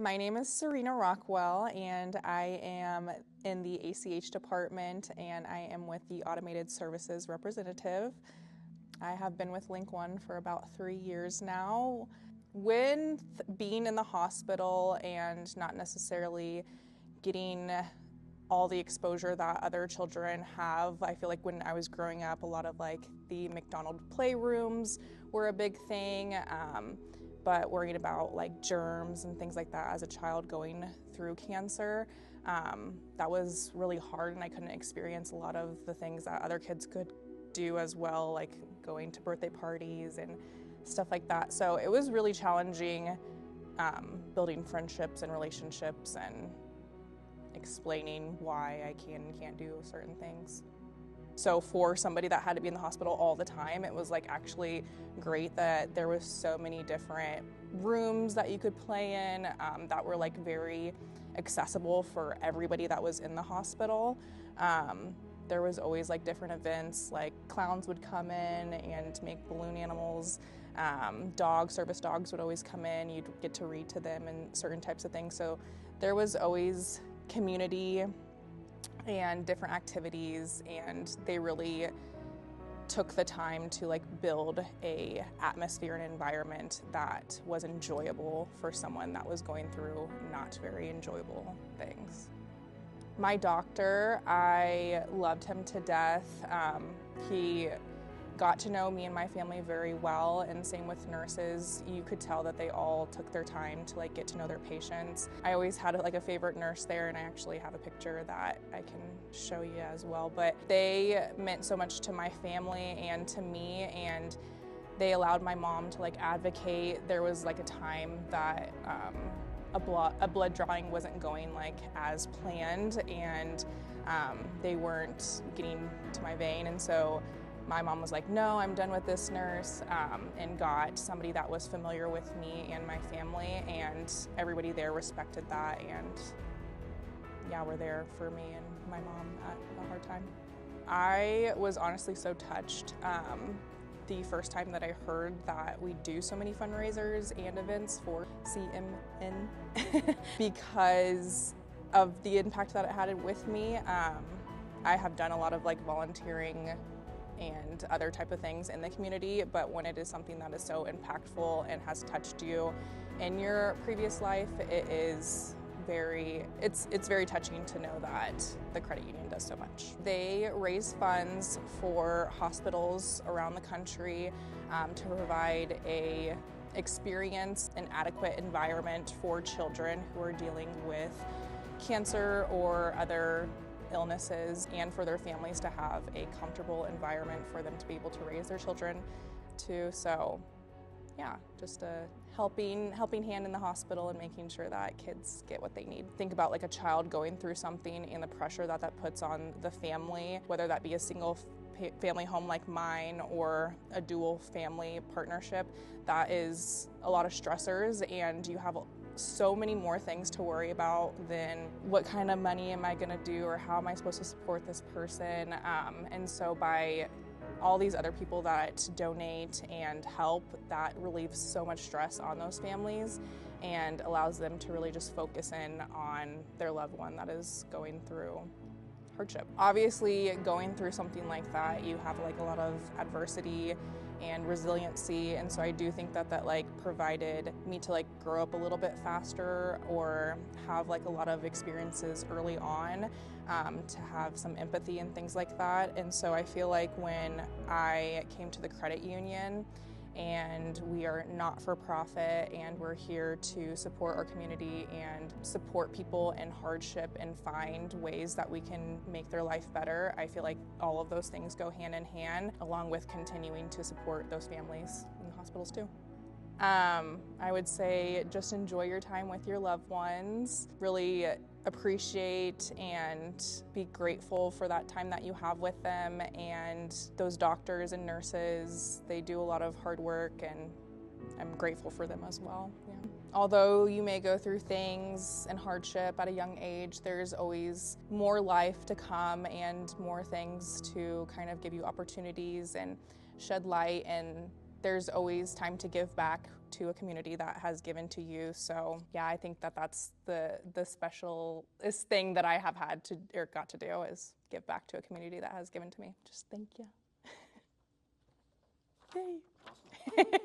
My name is Serena Rockwell, and I am in the ACH department, and I am with the Automated Services Representative. I have been with LincOne for about 3 years now. With being in the hospital and not necessarily getting all the exposure that other children have, I feel like when I was growing up, a lot of like the McDonald's playrooms were a big thing, but worrying about like germs and things like that as a child going through cancer, that was really hard, and I couldn't experience a lot of the things that other kids could do as well, like going to birthday parties and stuff like that. So it was really challenging, building friendships and relationships and explaining why I can and can't do certain things. So for somebody that had to be in the hospital all the time, it was like actually great that there was so many different rooms that you could play in that were like very accessible for everybody that was in the hospital. There was always like different events, like clowns would come in and make balloon animals. Service dogs would always come in. You'd get to read to them and certain types of things. So there was always community and different activities, and they really took the time to like build a atmosphere and environment that was enjoyable for someone that was going through not very enjoyable things. My doctor, I loved him to death. He got to know me and my family very well, and same with nurses. You could tell that they all took their time to like get to know their patients. I always had like a favorite nurse there, and I actually have a picture that I can show you as well. But they meant so much to my family and to me, and they allowed my mom to like advocate. There was like a time that a blood drawing wasn't going like as planned, and they weren't getting to my vein, and so my mom was like, no, I'm done with this nurse, and got somebody that was familiar with me and my family, and everybody there respected that, and yeah, were there for me and my mom at a hard time. I was honestly so touched the first time that I heard that we do so many fundraisers and events for CMN because of the impact that it had with me. I have done a lot of like volunteering and other type of things in the community, but when it is something that is so impactful and has touched you in your previous life, it's very touching to know that the credit union does so much. They raise funds for hospitals around the country to provide a experience and adequate environment for children who are dealing with cancer or other illnesses, and for their families to have a comfortable environment for them to be able to raise their children too. So yeah, just a helping hand in the hospital and making sure that kids get what they need. Think about like a child going through something and the pressure that that puts on the family, whether that be a single family home like mine or a dual family partnership. That is a lot of stressors, and you have so many more things to worry about than what kind of money am I going to do or how am I supposed to support this person. And so by all these other people that donate and help, that relieves so much stress on those families and allows them to really just focus in on their loved one that is going through hardship. Obviously, going through something like that, you have like a lot of adversity and resiliency, and so I do think that that like provided me to like grow up a little bit faster or have like a lot of experiences early on, to have some empathy and things like that. And so I feel like when I came to the credit union, and we are not-for-profit, and we're here to support our community and support people in hardship and find ways that we can make their life better. I feel like all of those things go hand in hand, along with continuing to support those families in the hospitals too. I would say just enjoy your time with your loved ones. Really appreciate and be grateful for that time that you have with them, and those doctors and nurses, they do a lot of hard work, and I'm grateful for them as well. Yeah. Although you may go through things and hardship at a young age, there's always more life to come and more things to kind of give you opportunities and shed light, and there's always time to give back to a community that has given to you. So yeah, I think that that's the specialest thing that I have had to, or got to do, is give back to a community that has given to me. Just thank you. Yay.